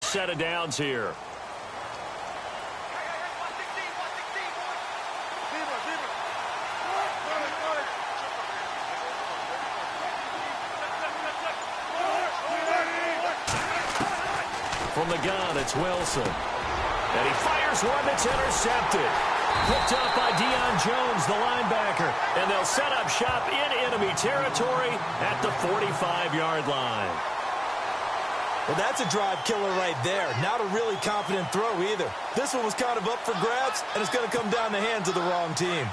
set of downs here. From the gun, it's Wilson. And he fires one that's intercepted. Picked up by Deion Jones, the linebacker. And they'll set up shop in enemy territory at the 45-yard line. Well, that's a drive killer right there. Not a really confident throw either. This one was kind of up for grabs, and it's going to come down the hands of the wrong team.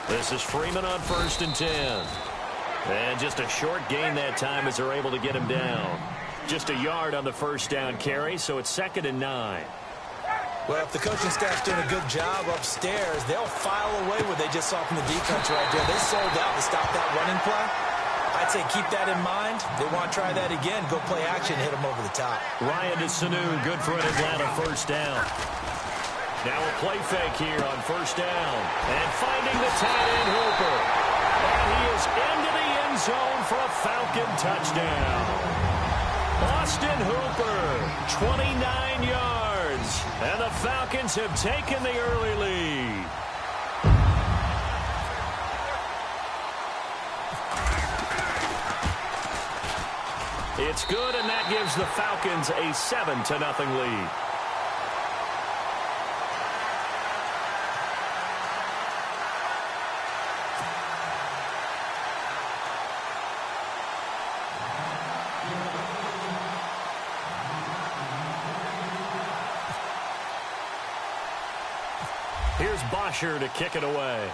This is Freeman on 1st and 10. And just a short gain that time as they're able to get him down. Just a yard on the first down carry, so it's 2nd and 9. Well, if the coaching staff's doing a good job upstairs, they'll file away what they just saw from the defense right there. They sold out to stop that running play. I'd say keep that in mind. They want to try that again. Go play action, hit them over the top. Ryan to Sanu, good for an Atlanta first down. Now a play fake here on 1st down. And finding the tight end Hooper. And he is into the end zone for a Falcon touchdown. Austin Hooper, 29 yards. And the Falcons have taken the early lead. It's good, and that gives the Falcons a 7-0 lead. Here's Bosher to kick it away.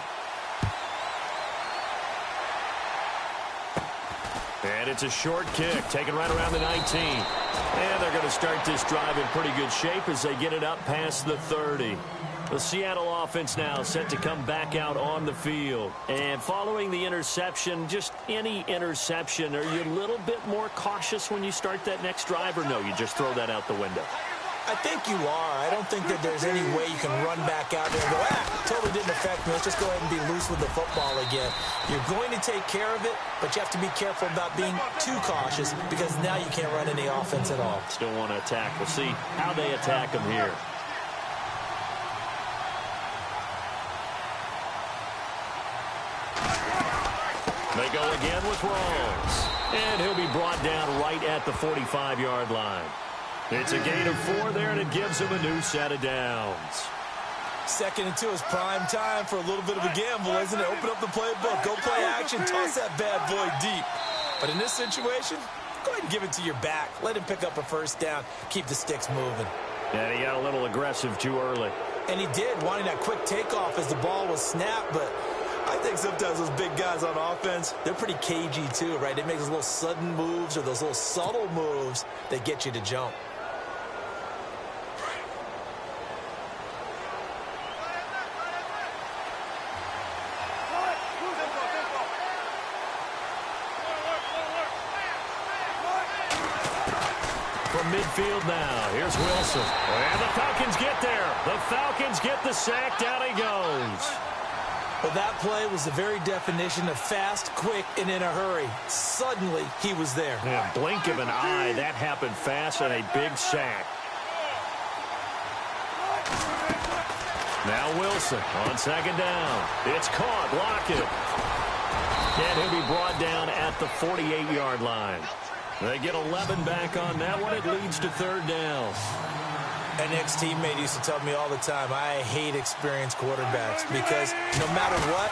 And it's a short kick, taken right around the 19. And they're going to start this drive in pretty good shape as they get it up past the 30. The Seattle offense now set to come back out on the field. And following the interception, just any interception, are you a little bit more cautious when you start that next drive, or no, you just throw that out the window? I think you are. I don't think that there's any way you can run back out there and go, totally didn't affect me. Let's just go ahead and be loose with the football again. You're going to take care of it, but you have to be careful about being too cautious because now you can't run any offense at all. Still want to attack. We'll see how they attack them here. They go again with Rawls. And he'll be brought down right at the 45-yard line. It's a gain of 4 there, and it gives him a new set of downs. 2nd and 2 is prime time for a little bit of a gamble, isn't it? Open up the playbook, go play action, toss that bad boy deep. But in this situation, go ahead and give it to your back. Let him pick up a first down, keep the sticks moving. And he got a little aggressive too early. And he did, wanting that quick takeoff as the ball was snapped, but I think sometimes those big guys on offense, they're pretty cagey too, right? They make those little sudden moves or those little subtle moves that get you to jump. From midfield now, here's Wilson. And the Falcons get there. The Falcons get the sack. Down he goes. Well, that play was the very definition of fast, quick, and in a hurry. Suddenly, he was there. Yeah, blink of an eye. That happened fast and a big sack. Now Wilson on 2nd down. It's caught. Lockett. And he'll be brought down at the 48-yard line. They get 11 back on that one. It leads to 3rd down. An ex-teammate used to tell me all the time, I hate experienced quarterbacks because no matter what,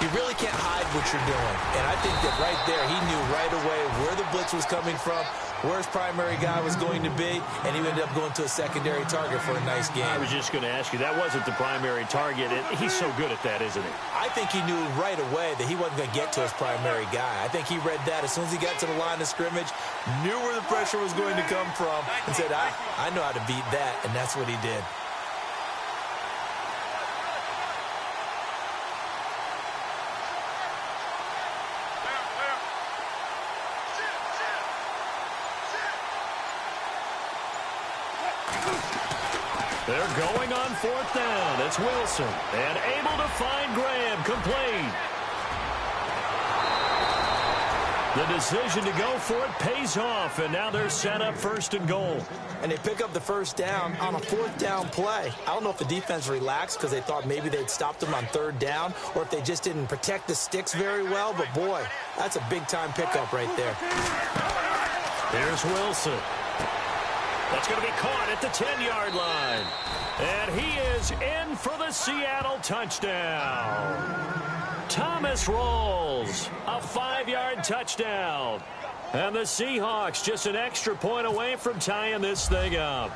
you really can't hide what you're doing. And I think that right there, he knew right away where the blitz was coming from, where his primary guy was going to be, and he ended up going to a secondary target for a nice game. I was just going to ask you, that wasn't the primary target. He's so good at that, isn't he? I think he knew right away that he wasn't going to get to his primary guy. I think he read that as soon as he got to the line of scrimmage, knew where the pressure was going to come from, and said, I know how to beat that, and that's what he did. They're going on fourth down. It's Wilson. And able to find Graham. Complete. The decision to go for it pays off, and now they're set up first and goal. And they pick up the first down on a fourth down play. I don't know if the defense relaxed because they thought maybe they'd stopped them on third down or if they just didn't protect the sticks very well. But, boy, that's a big-time pickup right there. Here's Wilson. That's going to be caught at the 10-yard line. And he is in for the Seattle touchdown. Thomas rolls. A 5-yard touchdown. And the Seahawks just an extra point away from tying this thing up.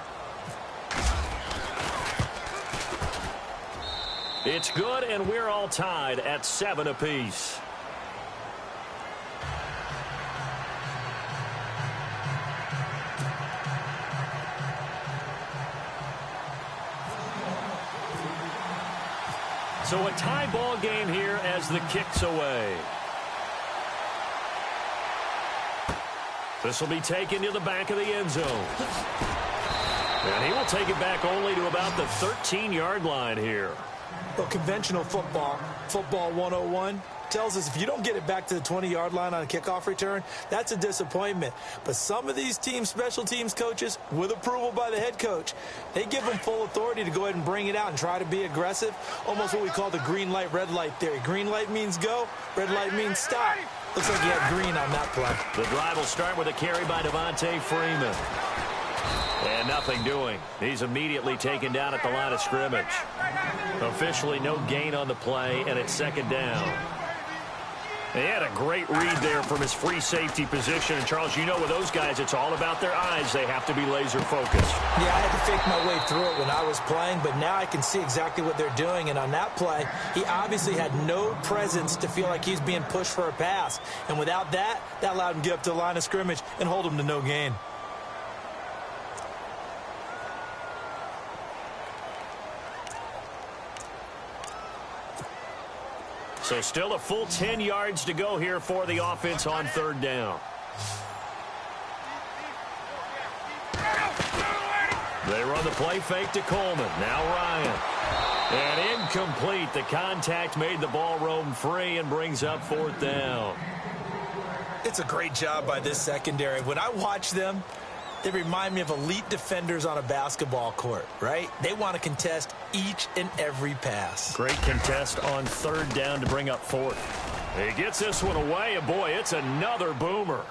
It's good, and we're all tied at 7 apiece. So a tie ball game here as the kick's away. This will be taken to the back of the end zone. And he will take it back only to about the 13-yard line here. Well, conventional football 101, tells us if you don't get it back to the 20-yard line on a kickoff return, that's a disappointment. But some of these teams, special teams coaches, with approval by the head coach, they give them full authority to go ahead and bring it out and try to be aggressive, almost what we call the green light, red light theory. Green light means go, red light means stop. Looks like he had green on that play. The drive will start with a carry by Devontae Freeman. And nothing doing. He's immediately taken down at the line of scrimmage. Officially no gain on the play, and it's second down. He had a great read there from his free safety position. And, Charles, you know with those guys, it's all about their eyes. They have to be laser focused. Yeah, I had to fake my way through it when I was playing, but now I can see exactly what they're doing. And on that play, he obviously had no presence to feel like he's being pushed for a pass. And without that, that allowed him to get up to the line of scrimmage and hold him to no gain. So still a full 10 yards to go here for the offense on third down. They run the play fake to Coleman. Now Ryan. And incomplete. The contact made the ball roam free and brings up fourth down. It's a great job by this secondary. When I watch them, they remind me of elite defenders on a basketball court, right? They want to contest each and every pass. Great contest on third down to bring up fourth. He gets this one away, and boy, it's another boomer.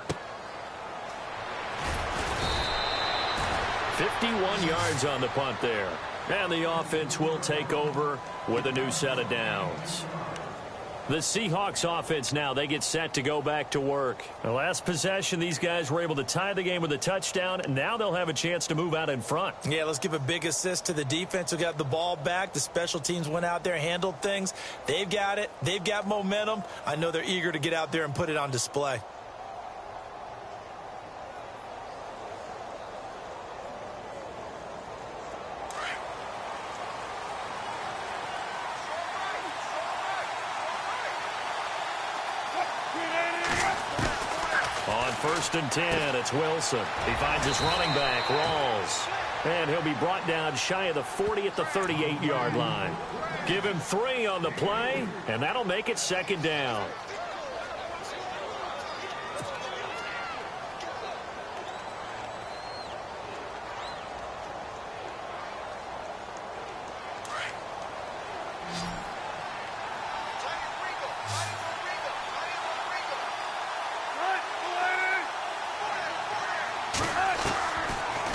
51 yards on the punt there. And the offense will take over with a new set of downs. The Seahawks offense now, they get set to go back to work. The last possession, these guys were able to tie the game with a touchdown, and now they'll have a chance to move out in front. Yeah, let's give a big assist to the defense who got the ball back. The special teams went out there, handled things. They've got it. They've got momentum. I know they're eager to get out there and put it on display. First and 10, it's Wilson. He finds his running back, Rawls. And he'll be brought down shy of the 40 at the 38-yard line. Give him 3 on the play, and that'll make it second down.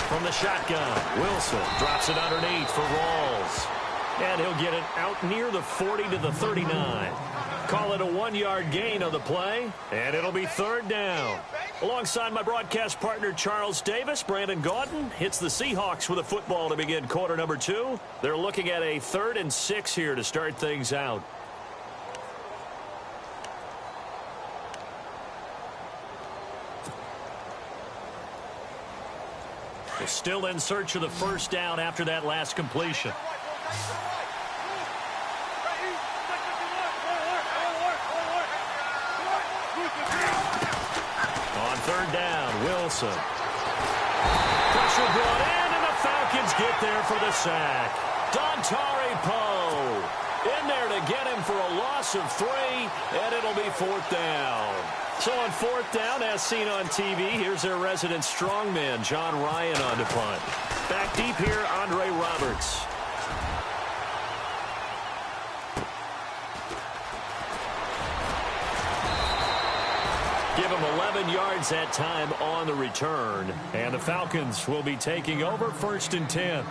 From the shotgun, Wilson drops it underneath for Rawls. And he'll get it out near the 40 to the 39. Call it a 1-yard gain on the play, and it'll be third down. Alongside my broadcast partner, Charles Davis, Brandon Gaudin hits the Seahawks with a football to begin quarter number 2. They're looking at a 3rd and 6 here to start things out. Still in search of the first down after that last completion. On third down, Wilson. Pressure brought in, and the Falcons Falcons get there for the sack. Dontari Poe in there to get him for a loss of 3, and it'll be 4th down. So on 4th down, as seen on TV, here's their resident strongman, John Ryan, on to punt. Back deep here, Andre Roberts. Give him 11 yards that time on the return. And the Falcons will be taking over 1st and 10.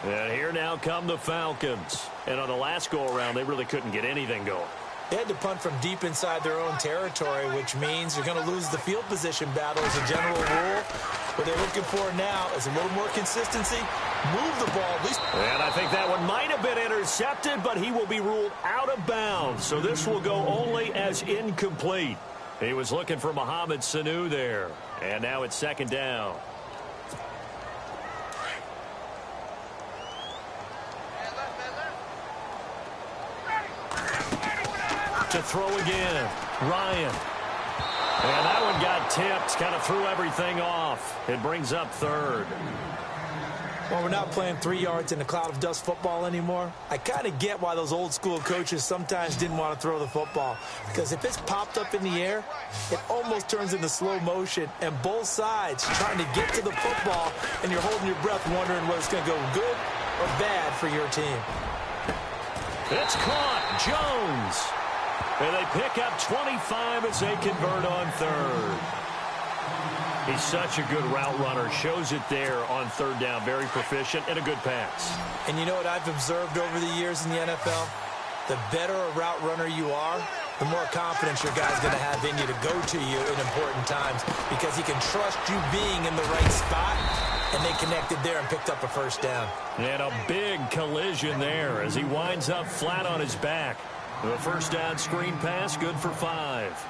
And here now come the Falcons. And on the last go-around, they really couldn't get anything going. They had to punt from deep inside their own territory, which means you're going to lose the field position battle as a general rule. What they're looking for now is a little more consistency. Move the ball at least. And I think that one might have been intercepted, but he will be ruled out of bounds. So this will go only as incomplete. He was looking for Mohamed Sanu there. And now it's 2nd down. To throw again. Ryan. And that one got tipped. Kind of threw everything off. It brings up 3rd. Well, we're not playing 3 yards in a cloud of dust football anymore. I kind of get why those old school coaches sometimes didn't want to throw the football. Because if it's popped up in the air, it almost turns into slow motion. And both sides trying to get to the football, and you're holding your breath wondering whether it's going to go good or bad for your team. It's caught. Jones. And they pick up 25 as they convert on 3rd. He's such a good route runner. Shows it there on 3rd down. Very proficient and a good pass. And you know what I've observed over the years in the NFL? The better a route runner you are, the more confidence your guy's going to have in you to go to you in important times because he can trust you being in the right spot, and they connected there and picked up a 1st down. And a big collision there as he winds up flat on his back. The 1st down screen pass, good for 5.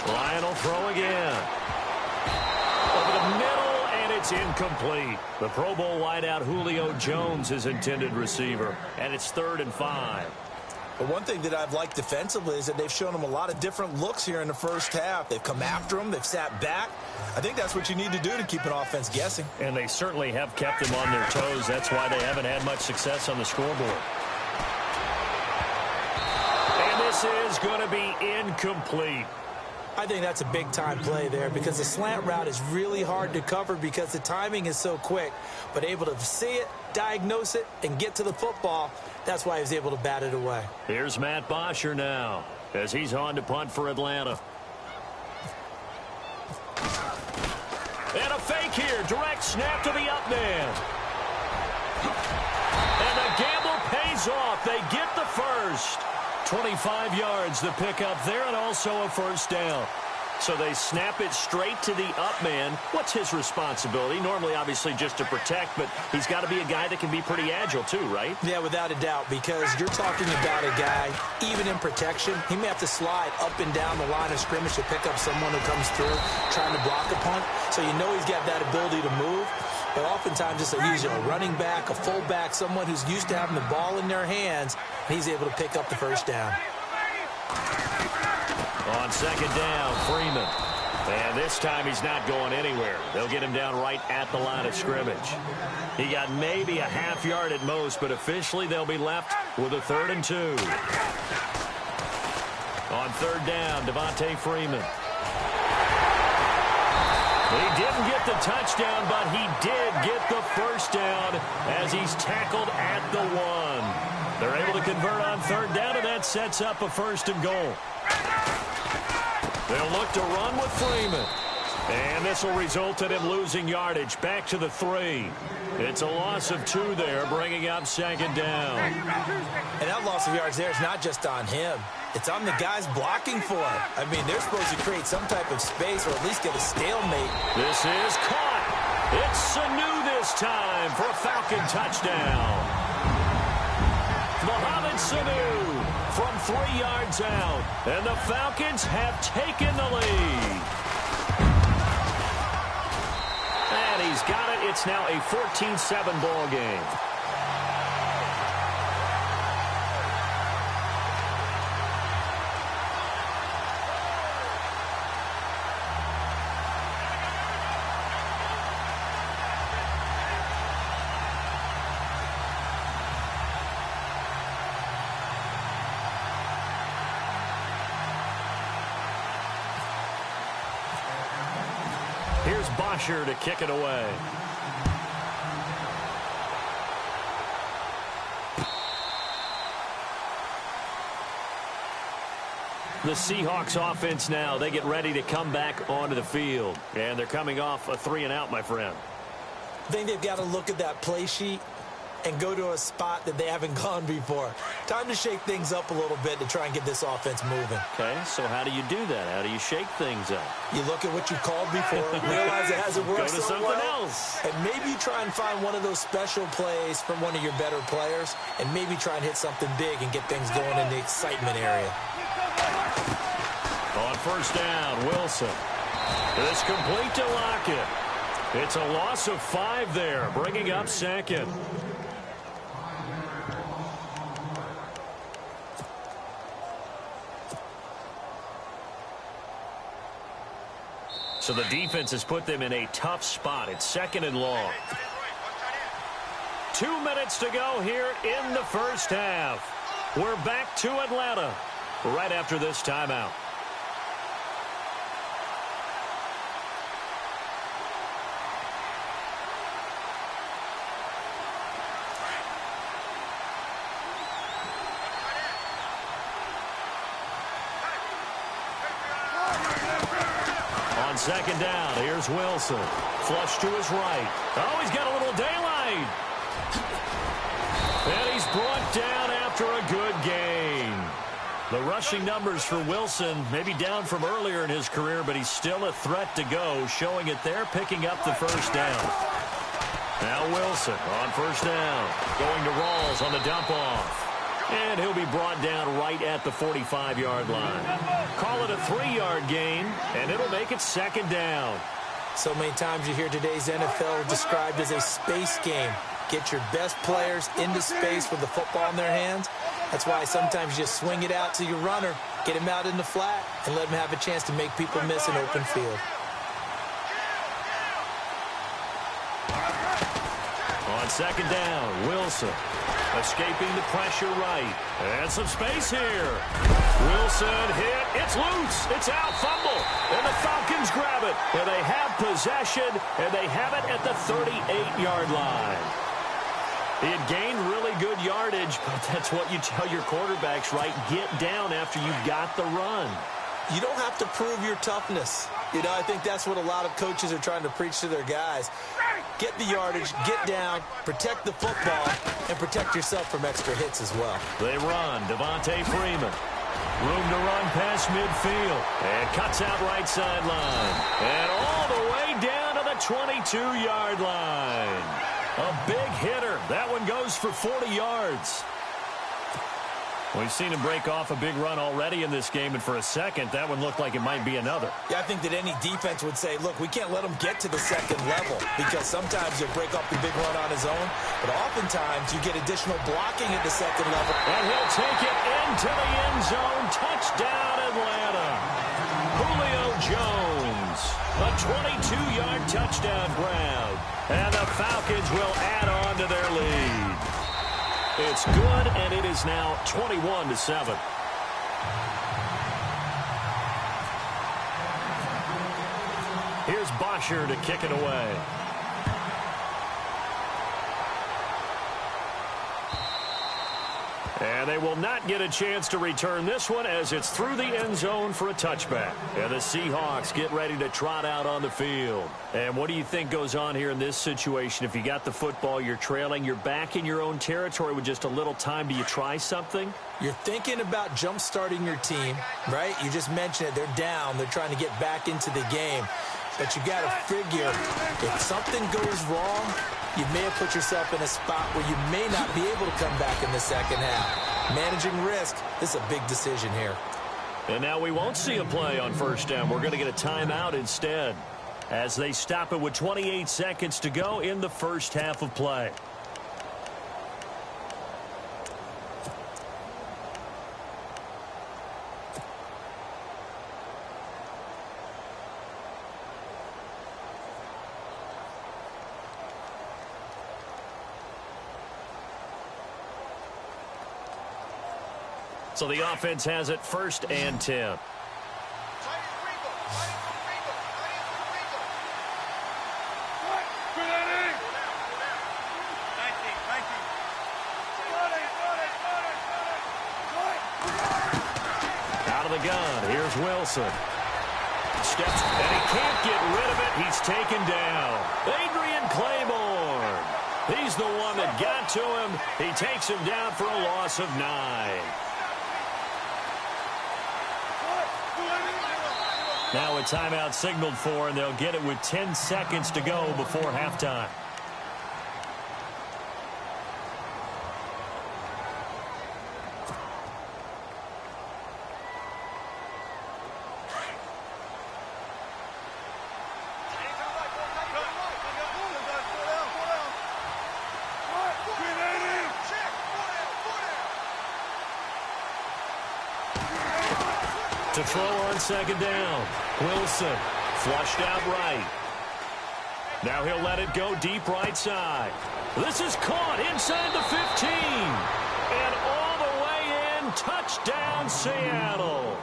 Ryan will throw again. Over the middle, and it's incomplete. The Pro Bowl wideout Julio Jones is intended receiver, and it's 3rd and 5. But one thing that I've liked defensively is that they've shown them a lot of different looks here in the 1st half. They've come after them. They've sat back. I think that's what you need to do to keep an offense guessing. And they certainly have kept them on their toes. That's why they haven't had much success on the scoreboard. And this is going to be incomplete. I think that's a big-time play there because the slant route is really hard to cover because the timing is so quick. But able to see it, diagnose it, and get to the football, that's why he was able to bat it away. Here's Matt Bosher now as he's on to punt for Atlanta. And a fake here. Direct snap to the up man. And the gamble pays off. They get the 1st. 25 yards the pickup there, and also a 1st down. So they snap it straight to the up man. What's his responsibility? Normally, obviously, just to protect, but he's got to be a guy that can be pretty agile too, right? Yeah, without a doubt, because you're talking about a guy, even in protection, he may have to slide up and down the line of scrimmage to pick up someone who comes through trying to block a punt. So you know he's got that ability to move. But oftentimes, just usually a running back, a fullback, someone who's used to having the ball in their hands, and he's able to pick up the 1st down. On 2nd down, Freeman. And this time he's not going anywhere. They'll get him down right at the line of scrimmage. He got maybe a half yard at most, but officially they'll be left with a 3rd and 2. On 3rd down, Devontae Freeman. He didn't get the touchdown, but he did get the 1st down as he's tackled at the 1. They're able to convert on 3rd down, and that sets up a 1st and goal. They'll look to run with Freeman. And this will result in him losing yardage back to the 3. It's a loss of 2 there, bringing up 2nd down. And that loss of yards there is not just on him. It's on the guys blocking for him. I mean, they're supposed to create some type of space or at least get a stalemate. This is caught. It's Sanu this time for a Falcon touchdown. Mohamed Sanu from 3 yards out. And the Falcons have taken the lead. And he's got it. It's now a 14-7 ball game. Here's Bosher to kick it away. The Seahawks offense now, they get ready to come back onto the field. And they're coming off a 3-and-out, my friend. I think they've got to look at that play sheet and go to a spot that they haven't gone before. Time to shake things up a little bit to try and get this offense moving. Okay, so how do you do that? How do you shake things up? You look at what you called before, realize it hasn't worked so something well, else. And maybe try and find one of those special plays from one of your better players, and maybe try and hit something big and get things going in the excitement area. On first down, Wilson. It's complete to Lockett. It's a loss of 5 there, bringing up second. So the defense has put them in a tough spot. It's 2nd and long. 2 minutes to go here in the first half. We're back to Atlanta right after this timeout. On 2nd down, here's Wilson. Flush to his right. Oh, he's got a little daylight. And he's brought down after a good gain. The rushing numbers for Wilson maybe down from earlier in his career, but he's still a threat to go, showing it there, picking up the first down. Now Wilson on first down, going to Rawls on the dump-off. And he'll be brought down right at the 45-yard line. Call it a 3-yard gain, and it'll make it 2nd down. So many times you hear today's NFL described as a space game. Get your best players into space with the football in their hands. That's why sometimes you just swing it out to your runner, get him out in the flat, and let him have a chance to make people miss an open field. On 2nd down, Wilson. Escaping the pressure right. And some space here. Wilson hit. It's loose. It's out. Fumble. And the Falcons grab it. And they have possession. And they have it at the 38-yard line. He had gained really good yardage, but that's what you tell your quarterbacks, right? Get down after you've got the run. You don't have to prove your toughness. You know, I think that's what a lot of coaches are trying to preach to their guys. Get the yardage, get down, protect the football, and protect yourself from extra hits as well. They run. Devontae Freeman. Room to run past midfield. And cuts out right sideline. And all the way down to the 22-yard line. A big hitter. That one goes for 40 yards. We've seen him break off a big run already in this game, and for a second, that one looked like it might be another. Yeah, I think that any defense would say, look, we can't let him get to the 2nd level, because sometimes he'll break off the big run on his own, but oftentimes you get additional blocking at the 2nd level. And he'll take it into the end zone. Touchdown, Atlanta. Julio Jones. A 22-yard touchdown grab. And the Falcons will add on to their lead. It's good, and it is now 21-7. Here's Bosher to kick it away. And they will not get a chance to return this one as it's through the end zone for a touchback. And the Seahawks get ready to trot out on the field. And what do you think goes on here in this situation? If you got the football, you're trailing, you're back in your own territory with just a little time. Do you try something? You're thinking about jump-starting your team, right? You just mentioned it. They're down. They're trying to get back into the game. But you got to figure if something goes wrong, you may have put yourself in a spot where you may not be able to come back in the 2nd half. Managing risk, this is a big decision here. And now we won't see a play on first down. We're going to get a timeout instead as they stop it with 28 seconds to go in the first half of play. So the offense has it 1st and 10. gun. Here's Wilson. Steps, and he can't get rid of it. He's taken down. Adrian Claiborne. He's the one that got to him. He takes him down for a loss of 9. Now a timeout signaled for, and they'll get it with 10 seconds to go before halftime. To throw on second down. Wilson flushed out right. Now he'll let it go deep right side. This is caught inside the 15. And all the way in. Touchdown, Seattle.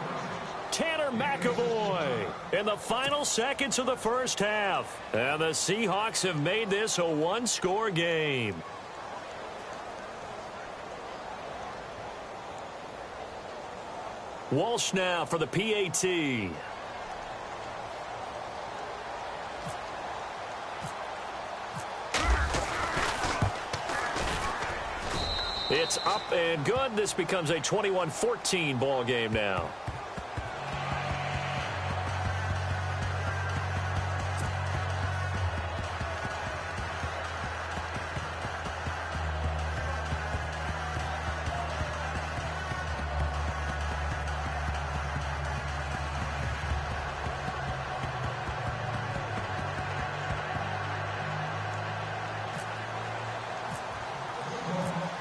Tanner McAvoy in the final seconds of the first half. And the Seahawks have made this a one-score game. Walsh now for the PAT. It's up and good. This becomes a 21-14 ball game now.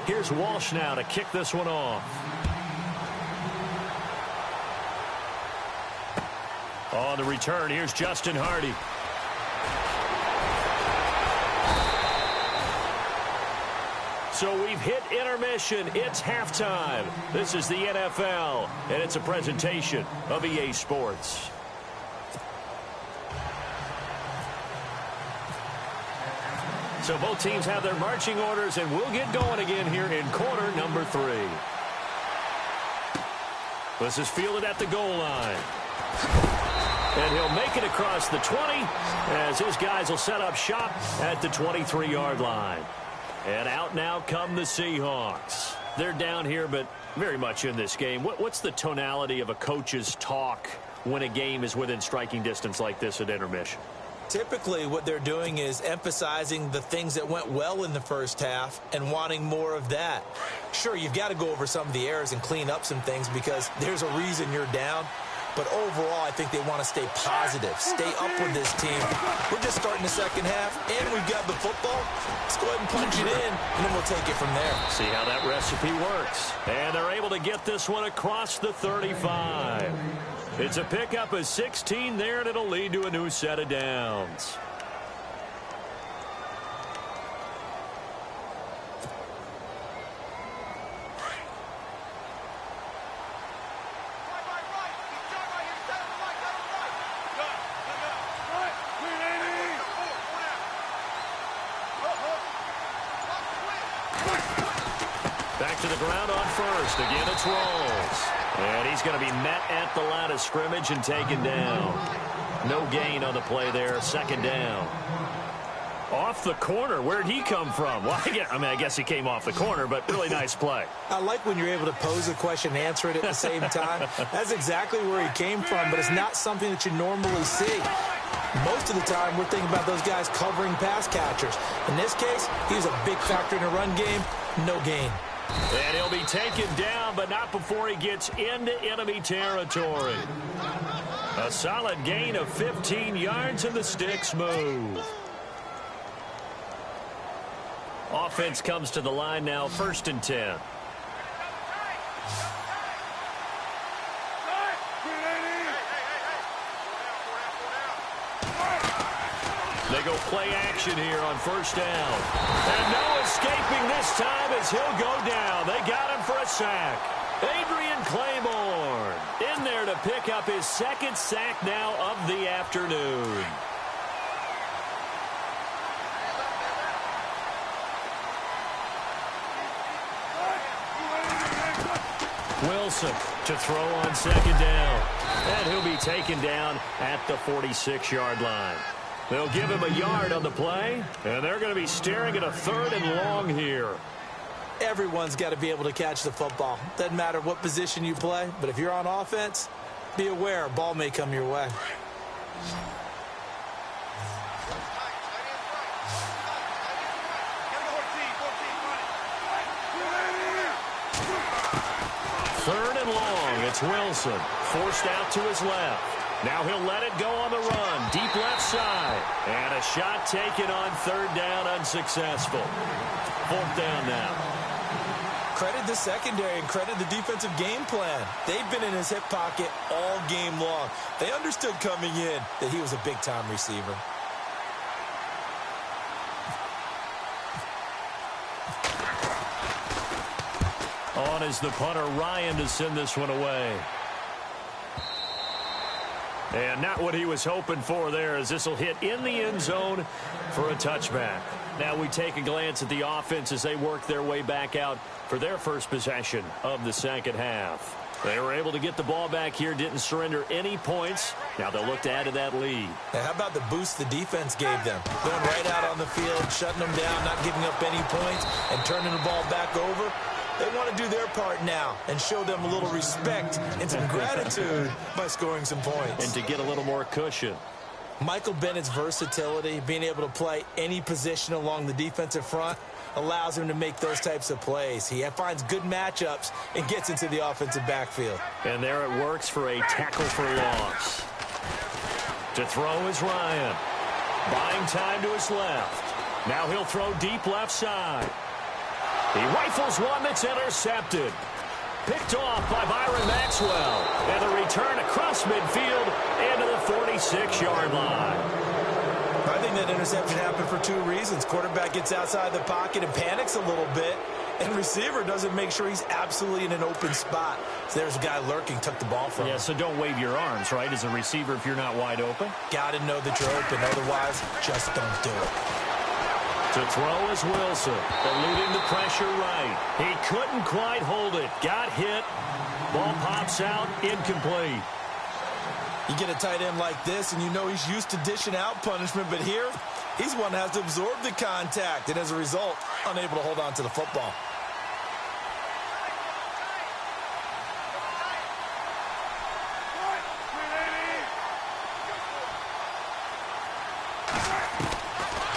Here's Walsh now to kick this one off. On the return, here's Justin Hardy. So we've hit intermission. It's halftime. This is the NFL, and it's a presentation of EA Sports. So both teams have their marching orders, and we'll get going again here in quarter number 3. This is fielded at the goal line. And he'll make it across the 20 as his guys will set up shop at the 23-yard line. And out now come the Seahawks. They're down here, but very much in this game. What's the tonality of a coach's talk when a game is within striking distance like this at intermission? Typically, what they're doing is emphasizing the things that went well in the first half and wanting more of that. Sure, you've got to go over some of the errors and clean up some things because there's a reason you're down. But overall, I think they want to stay positive, stay up with this team. We're just starting the second half, and we've got the football. Let's go ahead and punch it in, and then we'll take it from there. See how that recipe works. And they're able to get this one across the 35. It's a pickup of 16 there, and it'll lead to a new set of downs. Back to the ground on first. Again, it's Rawls. And he's going to be met at the line of scrimmage and taken down. No gain on the play there. Second down. Off the corner. Where'd he come from? Well, I guess he came off the corner, but really nice play. I like when you're able to pose a question and answer it at the same time. That's exactly where he came from, but it's not something that you normally see. Most of the time, we're thinking about those guys covering pass catchers. In this case, he was a big factor in the run game. No gain. And he'll be taken down, but not before he gets into enemy territory. A solid gain of 15 yards, and the sticks move. Offense comes to the line now, 1st and 10. They go play action here on 1st down. And no escaping this time as he'll go down. They got him for a sack. Adrian Claiborne in there to pick up his 2nd sack now of the afternoon. Wilson to throw on second down. And he'll be taken down at the 46-yard line. They'll give him a yard on the play, and they're going to be staring at a 3rd and long here. Everyone's got to be able to catch the football. Doesn't matter what position you play, but if you're on offense, be aware a ball may come your way. Third and long. It's Wilson. Forced out to his left. Now he'll let it go on the run. Deep left side. And a shot taken on 3rd down, unsuccessful. 4th down now. Credit the secondary and credit the defensive game plan. They've been in his hip pocket all game long. They understood coming in that he was a big-time receiver. On is the punter, Ryan, to send this one away. And not what he was hoping for there, as this will hit in the end zone for a touchback. Now we take a glance at the offense as they work their way back out for their first possession of the second half. They were able to get the ball back here, didn't surrender any points. Now they'll look to add to that lead. Now how about the boost the defense gave them? Going right out on the field, shutting them down, not giving up any points, and turning the ball back over. They want to do their part now and show them a little respect and some gratitude by scoring some points. And to get a little more cushion. Michael Bennett's versatility, being able to play any position along the defensive front, allows him to make those types of plays. He finds good matchups and gets into the offensive backfield. And there it works for a tackle for loss. To throw is Ryan. Buying time to his left. Now he'll throw deep left side. He rifles one that's intercepted. Picked off by Byron Maxwell. And the return across midfield into the 46-yard line. I think that interception happened for 2 reasons. Quarterback gets outside the pocket and panics a little bit. And receiver doesn't make sure he's absolutely in an open spot. So there's a guy lurking, took the ball from him. Yeah, so don't wave your arms, right, as a receiver if you're not wide open. Got to know that you're open. Otherwise, just don't do it. To throw is Wilson, eluding the pressure right. He couldn't quite hold it. Got hit. Ball pops out, incomplete. You get a tight end like this, and you know he's used to dishing out punishment, but here, he's one that has to absorb the contact, and as a result, unable to hold on to the football.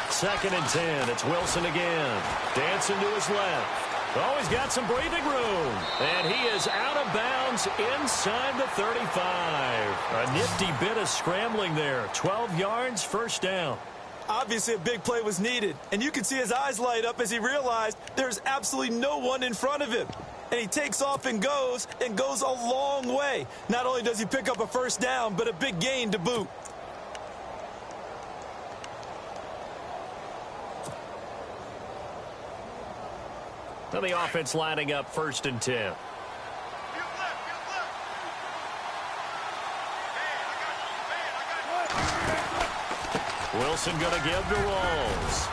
Second and 10. It's Wilson again. Dancing to his left. Oh, he's got some breathing room. And he is out of bounds inside the 35. A nifty bit of scrambling there. 12 yards, first down. Obviously, a big play was needed. And you can see his eyes light up as he realized there's absolutely no one in front of him. And he takes off and goes a long way. Not only does he pick up a first down, but a big gain to boot. Now the offense lining up first and 10. Wilson going to give to Rawls.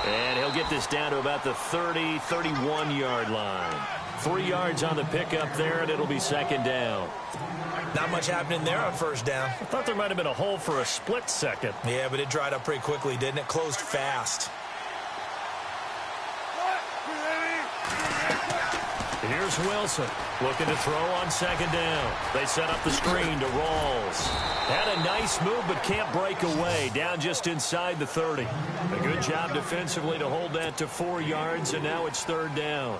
And he'll get this down to about the 30, 31-yard line. 3 yards on the pickup there, and it'll be second down. Not much happening there on first down. I thought there might have been a hole for a split second. Yeah, but it dried up pretty quickly, didn't it? Closed fast. Here's Wilson looking to throw on second down. They set up the screen to Rawls. Had a nice move but can't break away. Down just inside the 30. A good job defensively to hold that to 4 yards, and now it's third down.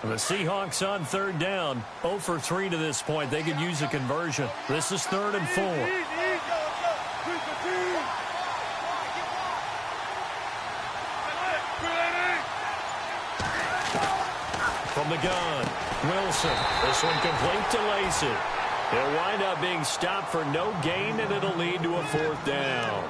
And the Seahawks on third down, 0 for 3 to this point. They could use a conversion. This is 3rd and 4. From the gun, Wilson. This one complete to Lacey. He'll wind up being stopped for no gain, and it'll lead to a 4th down.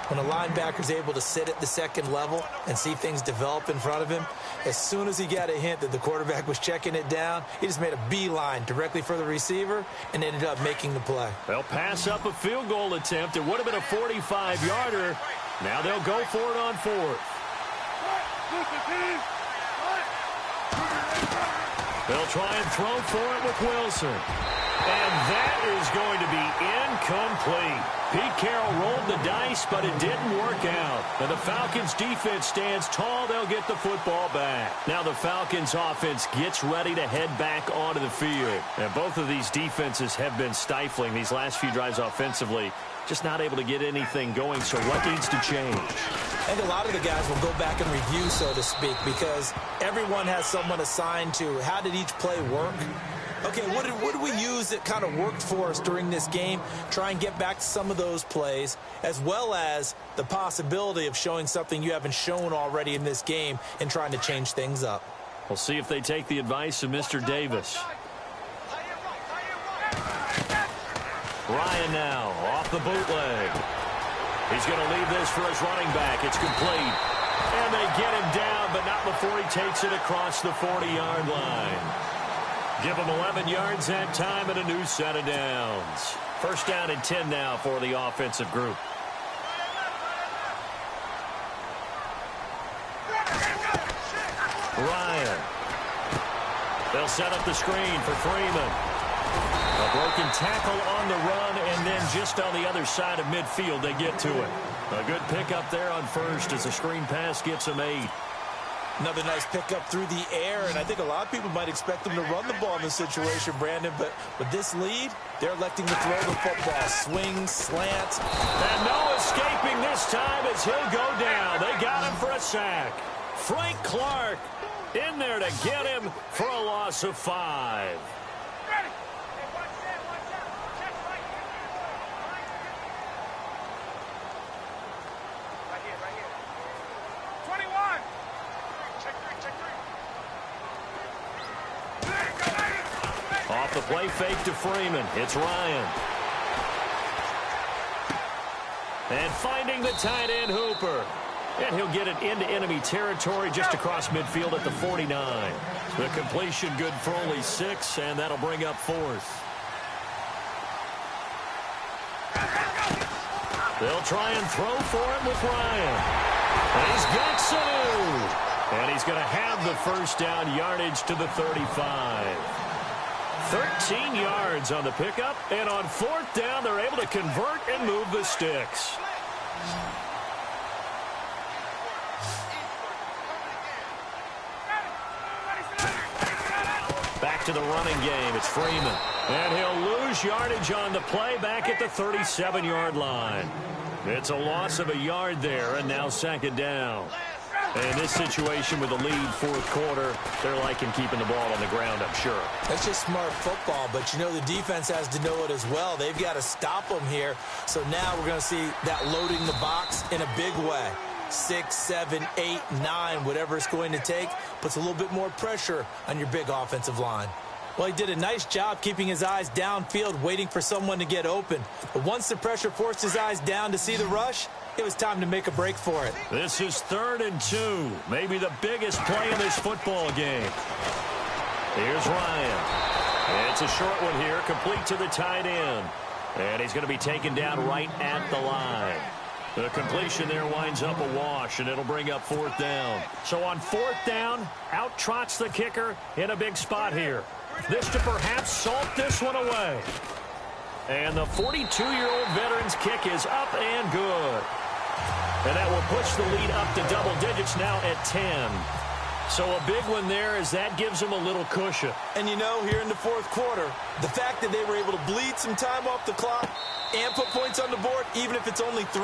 When a linebacker's able to sit at the second level and see things develop in front of him, as soon as he got a hint that the quarterback was checking it down, he just made a beeline directly for the receiver and ended up making the play. They'll pass up a field goal attempt. It would have been a 45-yarder. Now they'll go for it on 4th. They'll try and throw for it with Wilson. And that is going to be incomplete. Pete Carroll rolled the dice, but it didn't work out. And the Falcons' defense stands tall. They'll get the football back. Now the Falcons' offense gets ready to head back onto the field. And both of these defenses have been stifling these last few drives offensively. Just not able to get anything going, so what needs to change? I think a lot of the guys will go back and review, so to speak, because everyone has someone assigned to how did each play work. Okay, what did we use that kind of worked for us during this game? Try and get back to some of those plays, as well as the possibility of showing something you haven't shown already in this game and trying to change things up. We'll see if they take the advice of Mr. Davis. Ryan now off the bootleg. He's going to leave this for his running back. It's complete. And they get him down, but not before he takes it across the 40-yard line. Give him 11 yards that time and a new set of downs. First down and 10 now for the offensive group. Ryan. They'll set up the screen for Freeman. A broken tackle on the run, and then just on the other side of midfield, they get to it. A good pickup there on first as the screen pass gets them 8. Another nice pickup through the air, and I think a lot of people might expect them to run the ball in this situation, Brandon, but with this lead, they're electing to throw the football. Swing, slant. And no escaping this time as he'll go down. They got him for a sack. Frank Clark in there to get him for a loss of 5. Off the play fake to Freeman. It's Ryan. And finding the tight end Hooper. And he'll get it into enemy territory just across midfield at the 49. The completion good for only 6, and that'll bring up 4th. They'll try and throw for him with Ryan. And he's got Sanu. And he's going to have the first down, yardage to the 35. 13 yards on the pickup, and on 4th down, they're able to convert and move the sticks. Back to the running game. It's Freeman. And he'll lose yardage on the play back at the 37-yard line. It's a loss of a yard there, and now 2nd down. In this situation with the lead 4th quarter, they're liking keeping the ball on the ground, I'm sure. That's just smart football, but you know the defense has to know it as well. They've got to stop them here. So now we're going to see that loading the box in a big way. 6, 7, 8, 9, whatever it's going to take, puts a little bit more pressure on your big offensive line. Well, he did a nice job keeping his eyes downfield, waiting for someone to get open. But once the pressure forced his eyes down to see the rush, it was time to make a break for it. This is 3rd and 2. Maybe the biggest play in this football game. Here's Ryan. It's a short one here, complete to the tight end. And he's going to be taken down right at the line. The completion there winds up a wash, and it'll bring up 4th down. So on 4th down, out trots the kicker in a big spot here. This to perhaps salt this one away. And the 42-year-old veteran's kick is up and good. And that will push the lead up to double digits now at 10. So a big one there as that gives them a little cushion. And you know, here in the 4th quarter, the fact that they were able to bleed some time off the clock and put points on the board, even if it's only 3,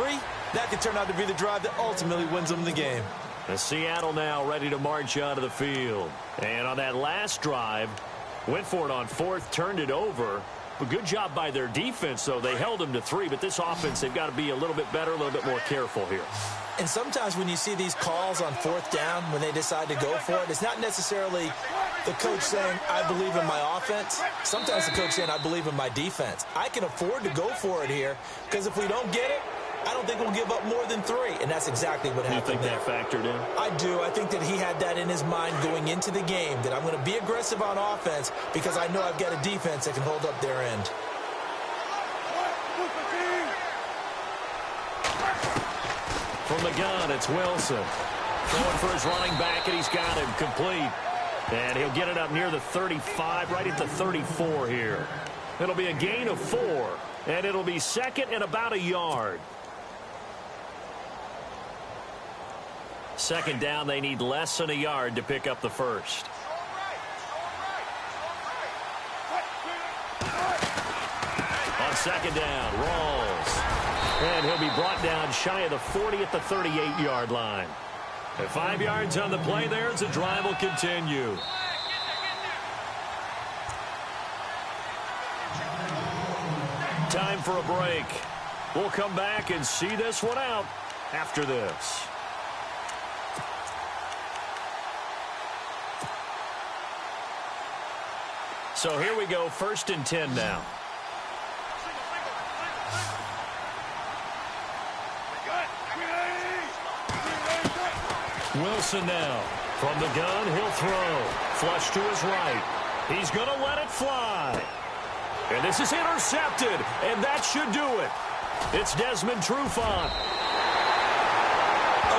that could turn out to be the drive that ultimately wins them the game. And Seattle now ready to march out of the field. And on that last drive, went for it on 4th, turned it over. But good job by their defense, though. They held them to 3, but this offense, they've got to be a little bit better, a little bit more careful here. And sometimes when you see these calls on 4th down, when they decide to go for it, it's not necessarily the coach saying, I believe in my offense. Sometimes the coach saying, I believe in my defense. I can afford to go for it here, because if we don't get it, I don't think we'll give up more than 3, and that's exactly what happened. You think that factored in? I do. I think that he had that in his mind going into the game, that I'm going to be aggressive on offense because I know I've got a defense that can hold up their end. From the gun, it's Wilson. Throwing for his running back, and he's got him complete. And he'll get it up near the 35, right at the 34 here. It'll be a gain of 4, and it'll be second and about a yard. Second down, they need less than a yard to pick up the first. On second down, Rawls. And he'll be brought down shy of the 40 at the 38-yard line. And 5 yards on the play there as the drive will continue. Time for a break. We'll come back and see this one out after this. So here we go, 1st and 10 now. Wilson now. From the gun, he'll throw. Flush to his right. He's going to let it fly. And this is intercepted, and that should do it. It's Desmond Trufant.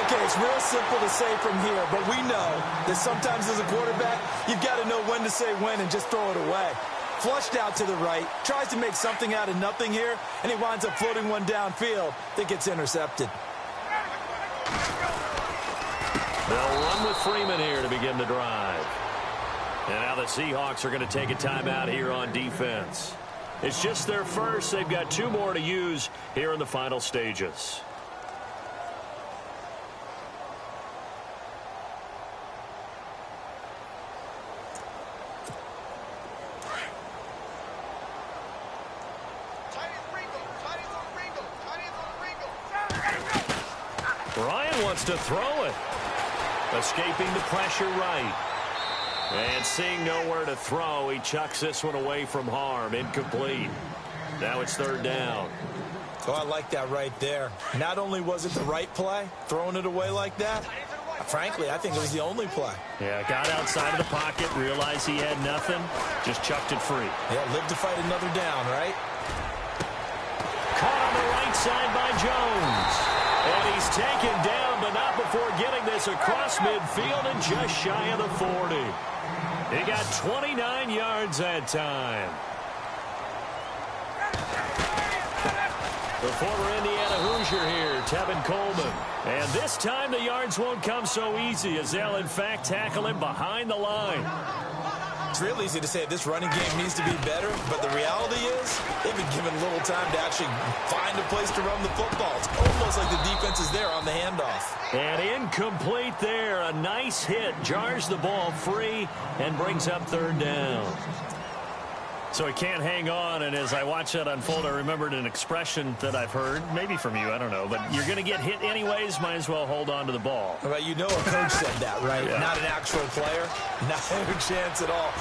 Okay, it's real simple to say from here, but we know that sometimes as a quarterback, you've got to know when to say when and just throw it away. Flushed out to the right, tries to make something out of nothing here, and he winds up floating one downfield that gets intercepted. They'll run with Freeman here to begin the drive. And now the Seahawks are going to take a timeout here on defense. It's just their first. They've got 2 more to use here in the final stages. Ryan wants to throw it. Escaping the pressure right. And seeing nowhere to throw, he chucks this one away from harm. Incomplete. Now it's 3rd down. Oh, I like that right there. Not only was it the right play, throwing it away like that, frankly, I think it was the only play. Yeah, got outside of the pocket, realized he had nothing, just chucked it free. Yeah, live to fight another down, right? Caught on the right side by Jones. And he's taken down, but not before getting this across midfield and just shy of the 40. He got 29 yards that time. The former Indiana Hoosier here, Tevin Coleman. And this time the yards won't come so easy as they'll, in fact, tackle him behind the line. It's real easy to say this running game needs to be better, but the reality is they've been given little time to actually find a place to run the football. It's almost like the defense is there on the handoff. And incomplete there. A nice hit. Jars the ball free and brings up 3rd down. So he can't hang on, and as I watch that unfold, I remembered an expression that I've heard, maybe from you, I don't know, but you're going to get hit anyways, might as well hold on to the ball. Well, you know a coach said that, right? Yeah. Not an actual player. Not a chance at all.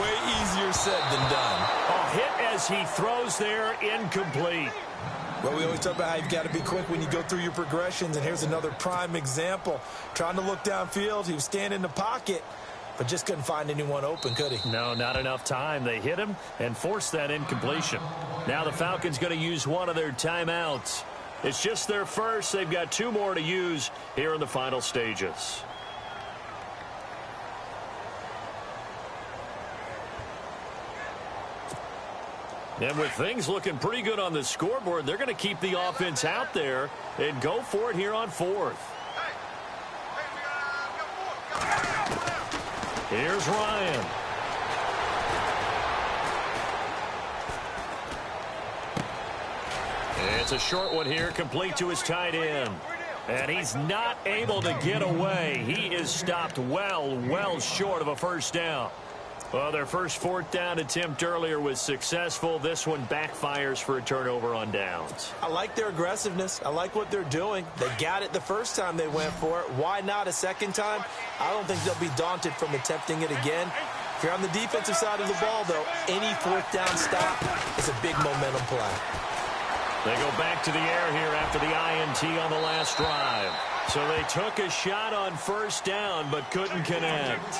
Way easier said than done. A hit as he throws there, incomplete. Well, we always talk about how you've got to be quick when you go through your progressions, and here's another prime example. Trying to look downfield, he was standing in the pocket, but just couldn't find anyone open, could he? No, not enough time. They hit him and forced that incompletion. Now the Falcons going to use one of their timeouts. It's just their first. They've got 2 more to use here in the final stages. And with things looking pretty good on the scoreboard, they're going to keep the offense out there and go for it here on 4th. Here's Ryan. It's a short one here, complete to his tight end. And he's not able to get away. He is stopped well short of a 1st down. Well, their first 4th down attempt earlier was successful. This one backfires for a turnover on downs. I like their aggressiveness. I like what they're doing. They got it the first time they went for it. Why not a second time? I don't think they'll be daunted from attempting it again. If you're on the defensive side of the ball, though, any 4th down stop is a big momentum play. They go back to the air here after the INT on the last drive. So they took a shot on 1st down but couldn't connect.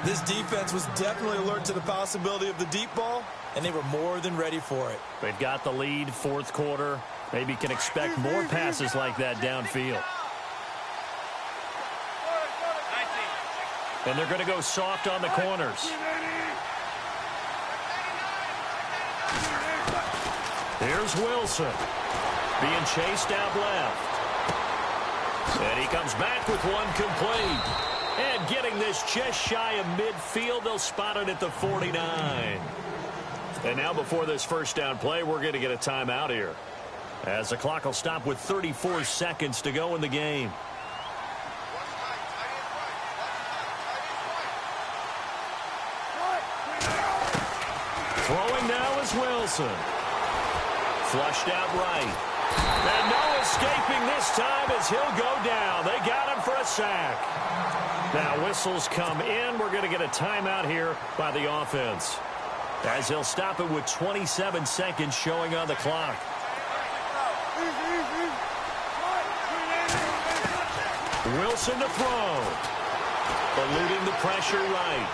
This defense was definitely alert to the possibility of the deep ball, and they were more than ready for it. They've got the lead, 4th quarter. Maybe can expect more passes like that downfield. And they're going to go soft on the corners. Here's Wilson. Being chased out left. And he comes back with one complete. And getting this just shy of midfield, they'll spot it at the 49. And now before this first down play, we're going to get a timeout here, as the clock will stop with 34 seconds to go in the game. Throwing now is Wilson. Flushed out right. And no escaping this time as he'll go down. They got him for a sack. Now whistles come in. We're going to get a timeout here by the offense, as he'll stop it with 27 seconds showing on the clock. Wilson to throw. Eluding the pressure right.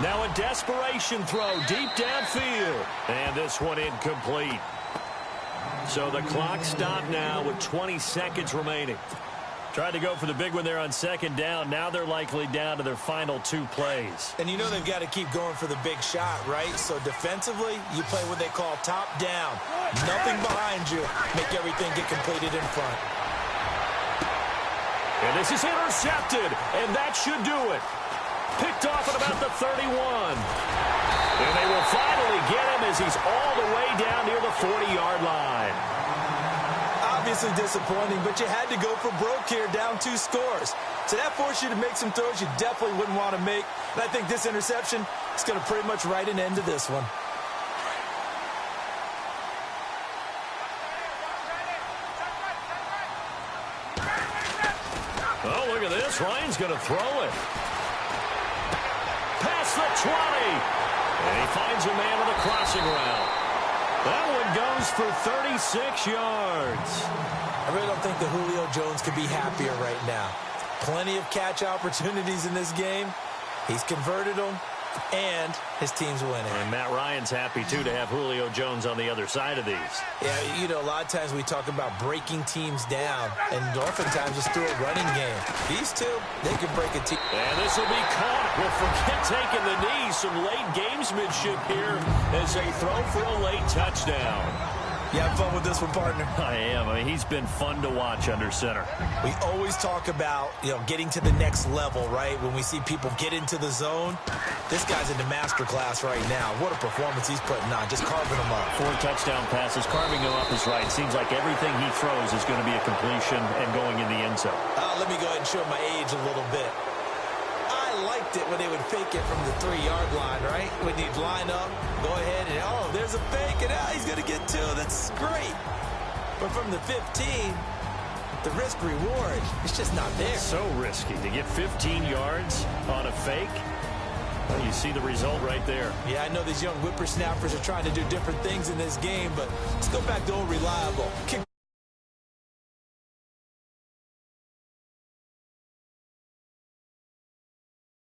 Now a desperation throw deep downfield. And this one incomplete. So the clock stopped now with 20 seconds remaining. Tried to go for the big one there on second down. Now they're likely down to their final 2 plays. And you know they've got to keep going for the big shot, right? So defensively, you play what they call top down. Nothing behind you. Make everything get completed in front. And this is intercepted, and that should do it. Picked off at about the 31. And they will finally get him as he's all the way down near the 40-yard line. Obviously disappointing, but you had to go for broke here, down 2 scores. So that forced you to make some throws you definitely wouldn't want to make. And I think this interception is going to pretty much write an end to this one. Oh, look at this. Ryan's going to throw it. Past the 20. And he finds a man on the crossing route. That one goes for 36 yards. I really don't think that Julio Jones could be happier right now. Plenty of catch opportunities in this game. He's converted them, and his team's winning. And Matt Ryan's happy, too, to have Julio Jones on the other side of these. Yeah, you know, a lot of times we talk about breaking teams down, and oftentimes it's through a running game. These two, they can break a team. And this will be caught. Well, forget taking the knee. Some late gamesmanship here as they throw for a late touchdown. You have fun with this one, partner? I am. I mean, he's been fun to watch under center. We always talk about, getting to the next level, right? When we see people get into the zone, this guy's in the master class right now. What a performance he's putting on, just carving them up. 4 touchdown passes, carving them up is right. Seems like everything he throws is going to be a completion and going in the end zone. Let me go ahead and show my age a little bit. I liked it when they would fake it from the 3-yard line, right? When you'd line up, go ahead and, there's a fake, and he's going to get 2. That's great. But from the 15, the risk-reward, it's just not there. So risky to get 15 yards on a fake. Well, you see the result right there. Yeah, I know these young whippersnappers are trying to do different things in this game, but let's go back to old reliable. Kick